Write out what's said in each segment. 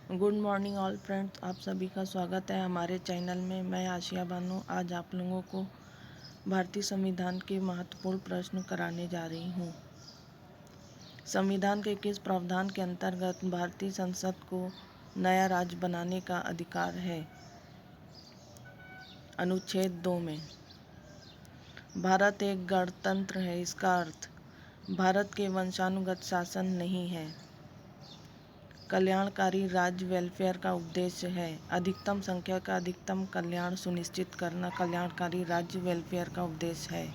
Good morning all friends, आप सभी का स्वागत है हमारे चैनल में। मैं आशिया बानो आज आप लोगों को भारतीय संविधान के महत्वपूर्ण प्रश्न कराने जा रही हूँ। संविधान के किस प्रावधान के अंतर्गत भारतीय संसद को नया राज्य बनाने का अधिकार है? अनुच्छेद 2 में। भारत एक गणतंत्र है, इसका अर्थ भारत के वंशानुगत शासन नहीं है। कल्याणकारी राज्य वेलफेयर का उद्देश्य है। अधिकतम संख्या का अधिकतम कल्याण सुनिश्चित करना कल्याणकारी राज्य वेलफेयर का उद्देश्य है।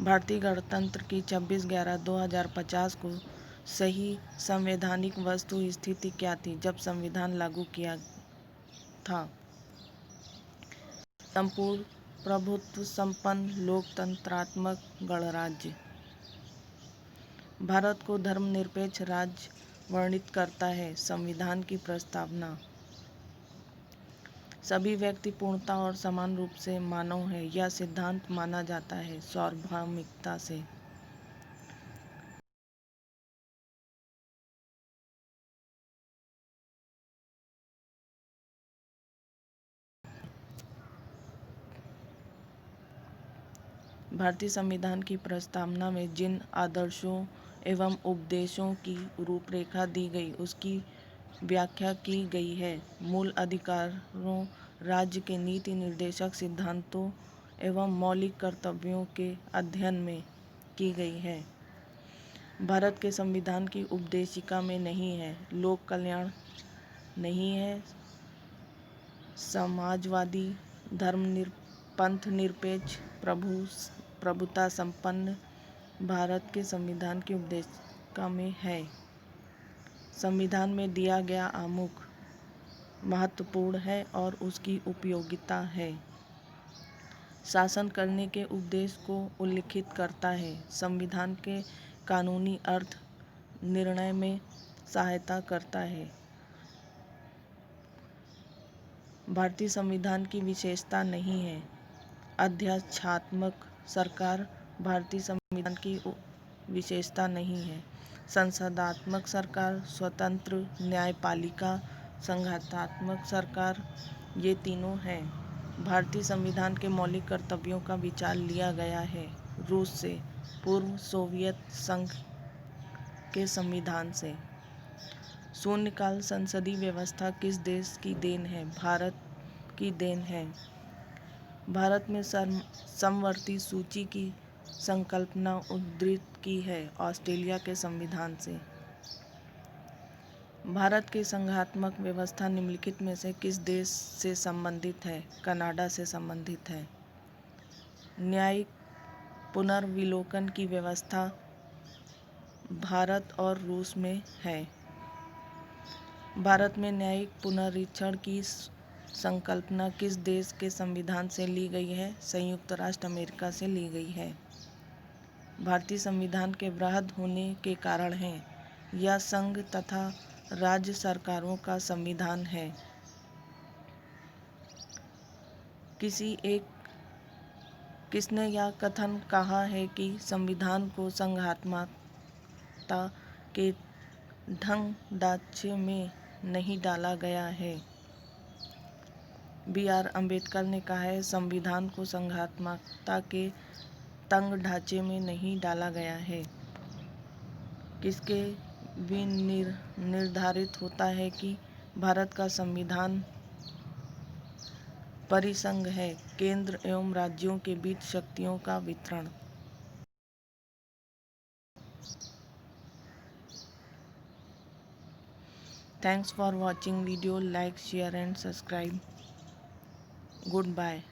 भारतीय गणतंत्र की 26/11/2050 को सही संवैधानिक वस्तु स्थिति क्या थी जब संविधान लागू किया था? संपूर्ण प्रभुत्व संपन्न लोकतंत्रात्मक गणराज्य। भारत को धर्मनिरपेक्ष राज्य वर्णित करता है संविधान की प्रस्तावना। सभी व्यक्ति पूर्णता और समान रूप से मानव है, यह सिद्धांत माना जाता है सार्वभौमिकता से। भारतीय संविधान की प्रस्तावना में जिन आदर्शों एवं उपदेशों की रूपरेखा दी गई उसकी व्याख्या की गई है। मूल अधिकारों, राज्य के नीति निर्देशक सिद्धांतों एवं मौलिक कर्तव्यों के अध्ययन में की गई है। भारत के संविधान की उपदेशिका में नहीं है लोक कल्याण, नहीं है समाजवादी, पंथ निरपेक्ष, प्रभुता संपन्न। भारत के संविधान की उपदेशिका में है। संविधान में दिया गया आमुख महत्वपूर्ण है और उसकी उपयोगिता है। शासन करने के उद्देश्य को उल्लिखित करता है। संविधान के कानूनी अर्थ निर्णय में सहायता करता है। भारतीय संविधान की विशेषता नहीं है अध्यक्षात्मक सरकार। भारतीय संविधान की विशेषता नहीं है संसदात्मक सरकार, स्वतंत्र न्यायपालिका, संघात्मक सरकार, ये तीनों हैं। भारतीय संविधान के मौलिक कर्तव्यों का विचार लिया गया है रूस से, पूर्व सोवियत संघ के संविधान से। शून्यकाल संसदीय व्यवस्था किस देश की देन है? भारत की देन है। भारत में समवर्ती सूची की संकल्पना उद्धृत की है ऑस्ट्रेलिया के संविधान से। भारत की संघात्मक व्यवस्था निम्नलिखित में से किस देश से संबंधित है? कनाडा से संबंधित है। न्यायिक पुनर्विलोकन की व्यवस्था भारत और रूस में है। भारत में न्यायिक पुनरीक्षण की संकल्पना किस देश के संविधान से ली गई है? संयुक्त राष्ट्र अमेरिका से ली गई है। भारतीय संविधान के वृहद होने के कारण है। यह संघ तथा राज्य सरकारों का संविधान है। किसने यह कथन कहा है कि संविधान को संघात्मकता के ढंग ढांचे में नहीं डाला गया है? B.R. अम्बेडकर ने कहा है संविधान को संघात्मकता के तंग ढांचे में नहीं डाला गया है। किसके निर्धारित होता है कि भारत का संविधान परिसंघ है, केंद्र एवं राज्यों के बीच शक्तियों का वितरण। Thanks for watching video, like share and subscribe. Good bye.